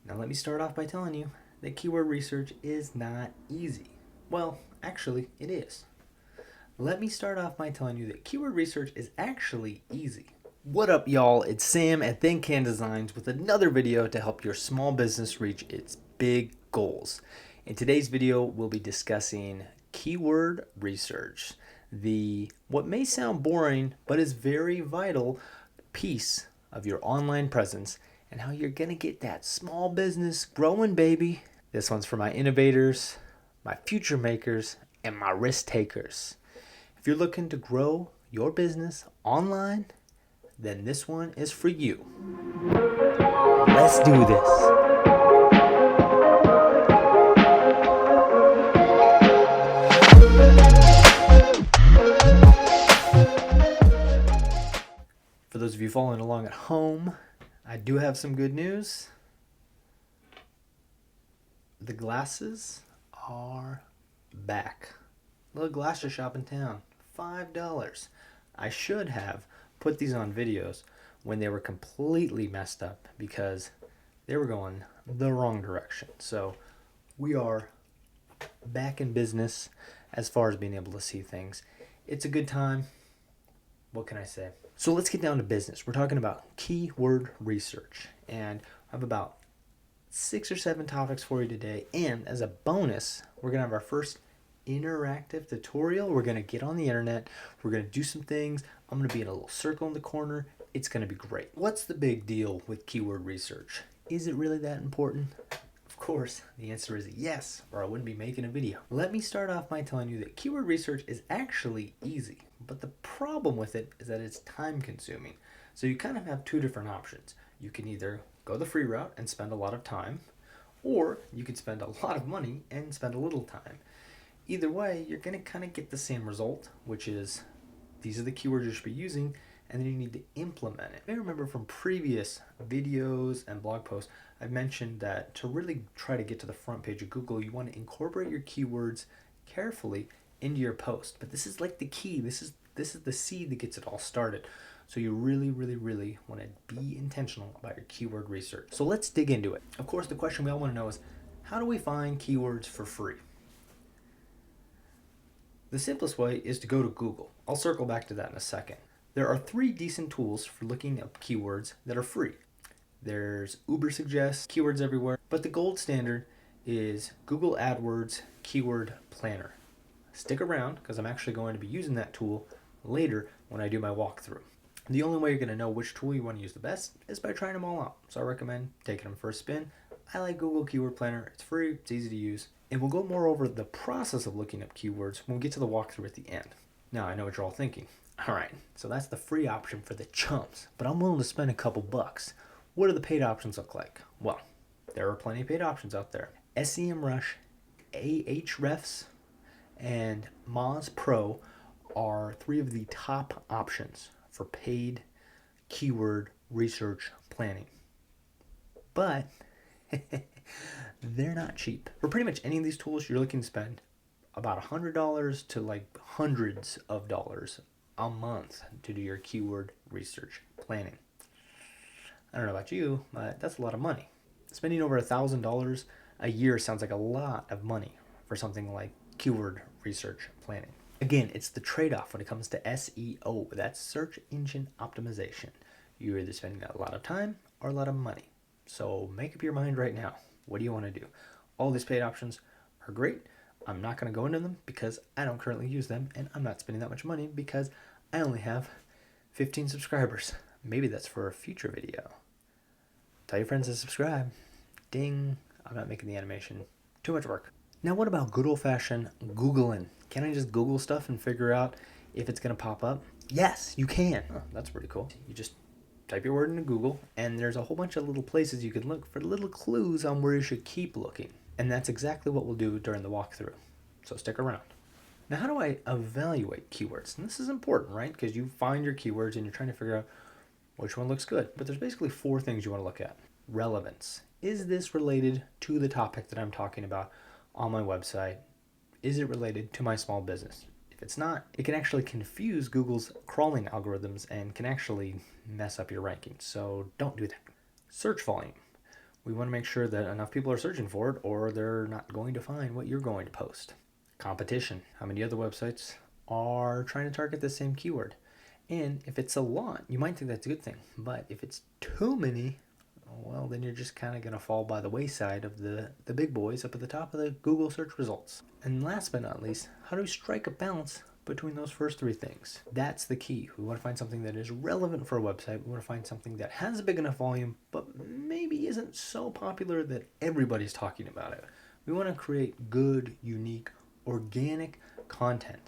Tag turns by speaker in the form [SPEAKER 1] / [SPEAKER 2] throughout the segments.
[SPEAKER 1] Now let me start off by telling you that keyword research is not easy. Well, actually, it is. Let me start off by telling you that keyword research is actually easy. What up, y'all? It's Sam at ThinkCan Designs with another video to help your small business reach its big goals. In today's video, we'll be discussing keyword research, the what may sound boring but is very vital piece of your online presence and how you're gonna get that small business growing, baby. This one's for my innovators, my future makers, and my risk takers. If you're looking to grow your business online, then this one is for you. Let's do this. For those of you following along at home, I do have some good news. The glasses are back. Little glasses shop in town, $5. I should have put these on videos when they were completely messed up because they were going the wrong direction. So we are back in business as far as being able to see things. It's a good time. What can I say? So let's get down to business. We're talking about keyword research, and I have about 6 or 7 topics for you today. And as a bonus, we're gonna have our first interactive tutorial. We're gonna get on the internet. We're gonna do some things. I'm gonna be in a little circle in the corner. It's gonna be great. What's the big deal with keyword research? Is it really that important? Of course, the answer is yes, or I wouldn't be making a video. Let me start off by telling you that keyword research is actually easy, but the problem with it is that it's time consuming. So you kind of have two different options. You can either go the free route and spend a lot of time, or you could spend a lot of money and spend a little time. Either way, you're going to kind of get the same result, which is these are the keywords you should be using, and then you need to implement it. You may remember from previous videos and blog posts, I've mentioned that to really try to get to the front page of Google, you want to incorporate your keywords carefully into your post. But this is like the key. This is the seed that gets it all started. So you really want to be intentional about your keyword research. So let's dig into it. Of course, the question we all want to know is, how do we find keywords for free? The simplest way is to go to Google. I'll circle back to that in a second. There are 3 decent tools for looking up keywords that are free. There's Ubersuggest, Keywords Everywhere, but the gold standard is Google AdWords Keyword Planner. Stick around because I'm actually going to be using that tool later when I do my walkthrough. The only way you're going to know which tool you want to use the best is by trying them all out. So I recommend taking them for a spin. I like Google Keyword Planner. It's free, it's easy to use, and we'll go more over the process of looking up keywords when we get to the walkthrough at the end. Now I know what you're all thinking. All right, so that's the free option for the chumps, but I'm willing to spend a couple bucks. What do the paid options look like? Well, there are plenty of paid options out there. SEMrush, Ahrefs, and Moz Pro are 3 of the top options for paid keyword research planning. But they're not cheap. For pretty much any of these tools, you're looking to spend about $100 to like hundreds of dollars a month to do your keyword research planning. I don't know about you, but that's a lot of money. Spending over $1,000 a year sounds like a lot of money for something like keyword research planning. Again, it's the trade-off when it comes to SEO. That's search engine optimization. You're either spending a lot of time or a lot of money. So make up your mind right now. What do you want to do? All these paid options are great. I'm not going to go into them because I don't currently use them, and I'm not spending that much money because I only have 15 subscribers. Maybe that's for a future video. Tell your friends to subscribe. Ding. I'm not making the animation. Too much work. Now what about good old-fashioned Googling? Can I just Google stuff and figure out if it's going to pop up? Yes, you can. Oh, that's pretty cool. You just type your word into Google, and there's a whole bunch of little places you can look for little clues on where you should keep looking. And that's exactly what we'll do during the walkthrough. So stick around. Now, how do I evaluate keywords? And this is important, right? Because you find your keywords and you're trying to figure out which one looks good. But there's basically 4 things you want to look at. Relevance. Is this related to the topic that I'm talking about on my website? Is it related to my small business? If it's not, it can actually confuse Google's crawling algorithms and can actually mess up your rankings. So don't do that. Search volume. We want to make sure that enough people are searching for it or they're not going to find what you're going to post. Competition. How many other websites are trying to target the same keyword? And if it's a lot, you might think that's a good thing. But if it's too many, well, then you're just kind of going to fall by the wayside of the big boys up at the top of the Google search results. And last but not least, how do we strike a balance between those first three things? That's the key. We want to find something that is relevant for a website. We want to find something that has a big enough volume, but maybe isn't so popular that everybody's talking about it. We want to create good, unique, organic content.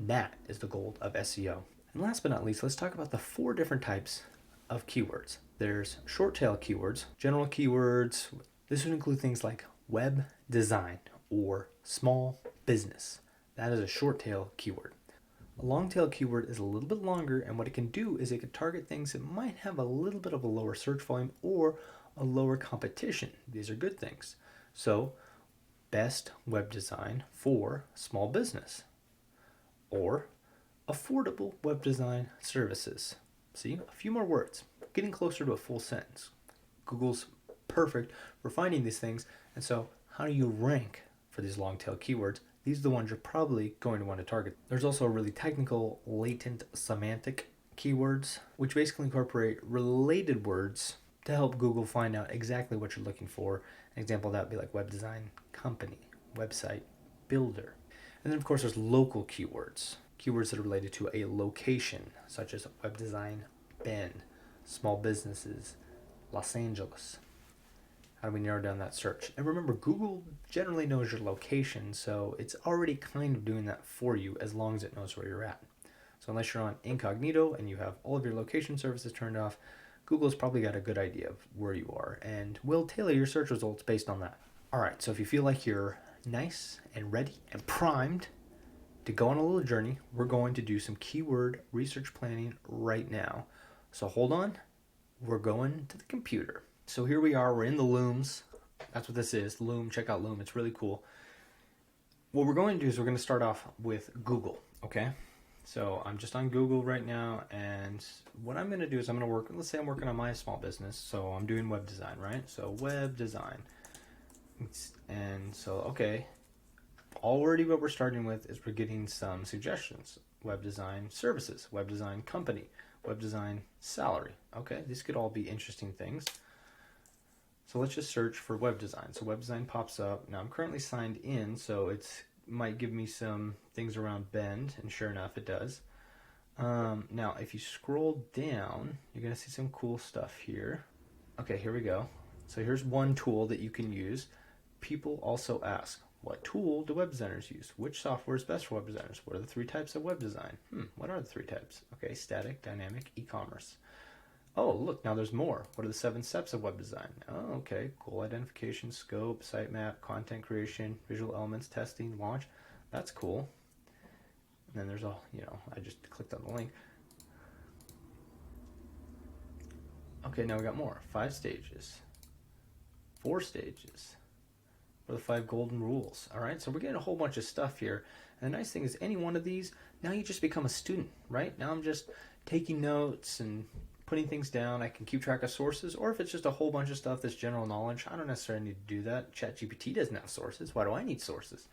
[SPEAKER 1] That is the goal of SEO. And last but not least, let's talk about the 4 different types of keywords. There's short tail keywords, general keywords. This would include things like web design or small business. That is a short tail keyword. A long tail keyword is a little bit longer, and what it can do is it can target things that might have a little bit of a lower search volume or a lower competition. These are good things. So, best web design for small business, or affordable web design services. See, a few more words, getting closer to a full sentence. Google's perfect for finding these things, and so how do you rank for these long tail keywords? These are the ones you're probably going to want to target. There's also really technical latent semantic keywords, which basically incorporate related words to help Google find out exactly what you're looking for. An example of that would be like web design company, website builder. And then of course there's local keywords. Keywords that are related to a location, such as web design Bend, small businesses, Los Angeles. How do we narrow down that search? And remember, Google generally knows your location, so it's already kind of doing that for you as long as it knows where you're at. So unless you're on incognito and you have all of your location services turned off, Google's probably got a good idea of where you are and will tailor your search results based on that. All right, so if you feel like you're nice and ready and primed to go on a little journey, we're going to do some keyword research planning right now. So hold on, we're going to the computer. So here we are, we're in the Looms. That's what this is, Loom. Check out Loom, it's really cool. What we're going to do is we're going to start off with Google, okay? So I'm just on Google right now, and what I'm going to do is I'm going to work, let's say I'm working on my small business, so I'm doing web design, right? So web design. And so, okay, already what we're starting with is we're getting some suggestions. Web design services, web design company, web design salary. Okay, these could all be interesting things. So let's just search for web design. So web design pops up. Now I'm currently signed in, so it might give me some things around Bend, and sure enough it does. Now if you scroll down, you're going to see some cool stuff here. Okay, here we go. So here's one tool that you can use. People also ask, what tool do web designers use? Which software is best for web designers? What are the 3 types of web design? What are the 3 types? Okay, static, dynamic, e-commerce. Oh, look, now there's more. What are the 7 steps of web design? Oh, okay, goal identification, scope, sitemap, content creation, visual elements, testing, launch. That's cool. And then there's all, I just clicked on the link. Okay, now we got more. 5 stages. 4 stages. What are the 5 golden rules? All right, so we're getting a whole bunch of stuff here. And the nice thing is any one of these, now you just become a student, right? Now I'm just taking notes and putting things down. I can keep track of sources, or if it's just a whole bunch of stuff that's general knowledge, I don't necessarily need to do that. ChatGPT doesn't have sources. Why do I need sources?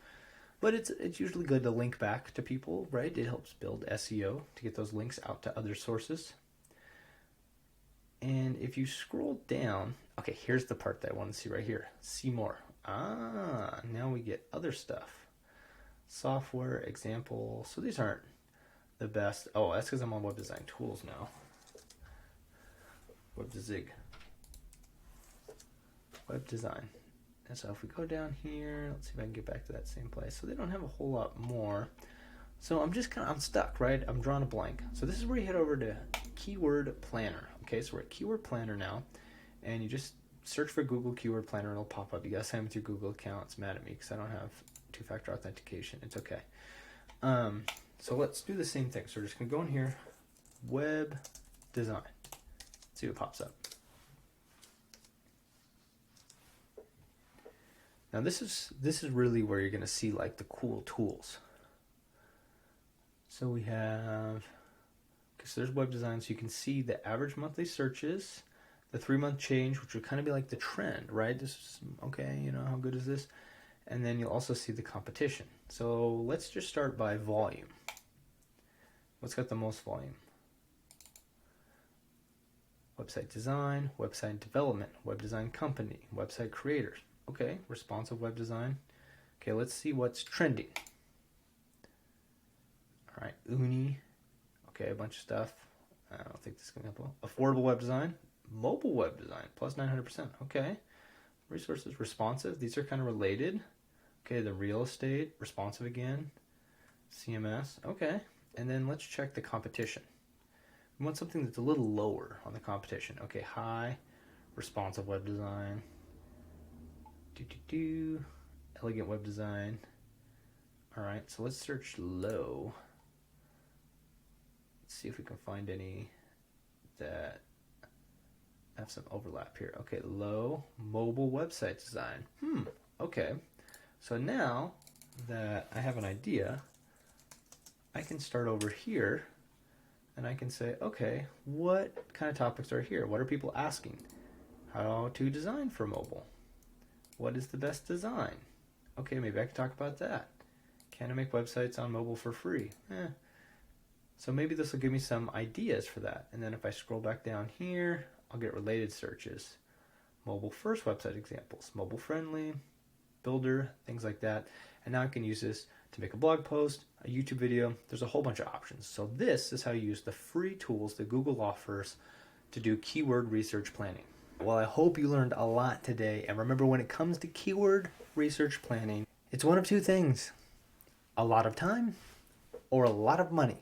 [SPEAKER 1] But it's usually good to link back to people, right? It helps build SEO to get those links out to other sources. And if you scroll down, okay, here's the part that I want to see right here. See more. Now we get other stuff. Software, example. So these aren't the best. Oh, that's because I'm on web design tools now. Web Zig. Web design. And so if we go down here, let's see if I can get back to that same place. So they don't have a whole lot more. So I'm stuck, right? I'm drawing a blank. So this is where you head over to Keyword Planner. Okay, so we're at Keyword Planner now, and you just search for Google Keyword Planner and it'll pop up. You gotta sign in with your Google account. It's mad at me because I don't have 2-factor authentication. It's okay. So let's do the same thing. So we're just gonna go in here, web design. See what pops up. Now this is really where you're gonna see like the cool tools. So we have, so there's web design, so you can see the average monthly searches, the 3-month change, which would kind of be like the trend, right? This is, okay, you know, how good is this? And then you'll also see the competition. So let's just start by volume. What's got the most volume? Website design, website development, web design company, website creators. Okay, responsive web design. Okay, let's see what's trending. All right, Uni. Okay, a bunch of stuff. I don't think this is going to help well. Affordable web design, mobile web design, plus 900%. Okay. Resources, responsive. These are kind of related. Okay, the real estate, responsive again. CMS. Okay. And then let's check the competition. We want something that's a little lower on the competition. Okay, high, responsive web design. Elegant web design. All right, so let's search low. Let's see if we can find any that have some overlap here. Okay, low, mobile website design. Okay. So now that I have an idea, I can start over here and I can say, okay, what kind of topics are here? What are people asking? How to design for mobile? What is the best design? Okay, maybe I can talk about that. Can I make websites on mobile for free? So maybe this will give me some ideas for that. And then if I scroll back down here, I'll get related searches. Mobile first website examples, mobile friendly, builder, things like that. And now I can use this to make a blog post, a YouTube video. There's a whole bunch of options. So this is how you use the free tools that Google offers to do keyword research planning. Well, I hope you learned a lot today. And remember, when it comes to keyword research planning, it's one of two things: a lot of time or a lot of money.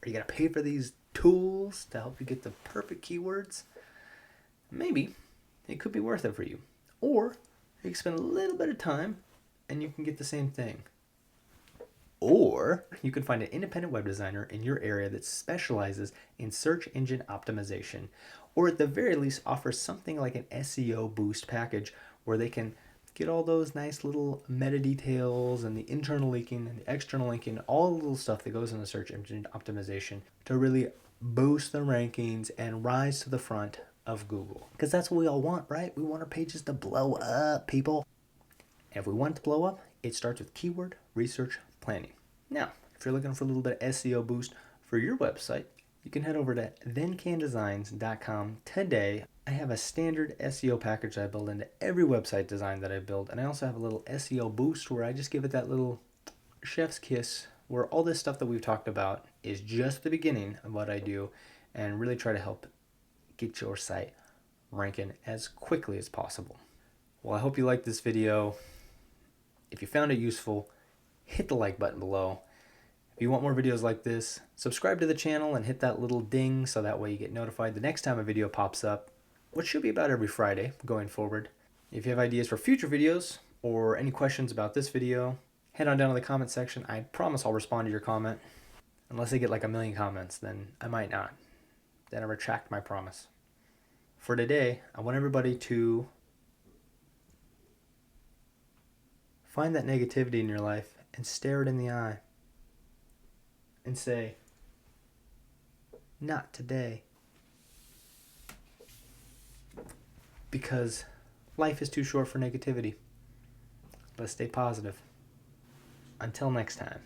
[SPEAKER 1] Are you going to pay for these tools to help you get the perfect keywords? Maybe it could be worth it for you. Or you can spend a little bit of time and you can get the same thing. Or you can find an independent web designer in your area that specializes in search engine optimization, or at the very least offers something like an SEO boost package where they can get all those nice little meta details and the internal linking and the external linking, all the little stuff that goes into search engine optimization to really boost the rankings and rise to the front of Google. Because that's what we all want, right? We want our pages to blow up, people. And if we want it to blow up, it starts with keyword research planning. Now, if you're looking for a little bit of SEO boost for your website, you can head over to thencandesigns.com today. I have a standard SEO package I build into every website design that I build. And I also have a little SEO boost where I just give it that little chef's kiss, where all this stuff that we've talked about is just the beginning of what I do and really try to help get your site ranking as quickly as possible. Well, I hope you liked this video. If you found it useful, hit the like button below. If you want more videos like this, subscribe to the channel and hit that little ding so that way you get notified the next time a video pops up, which should be about every Friday going forward. If you have ideas for future videos or any questions about this video, head on down to the comment section. I promise I'll respond to your comment. Unless I get like 1 million comments, then I might not. Then I retract my promise. For today, I want everybody to find that negativity in your life and stare it in the eye and say, not today. Because life is too short for negativity. Let's stay positive. Until next time.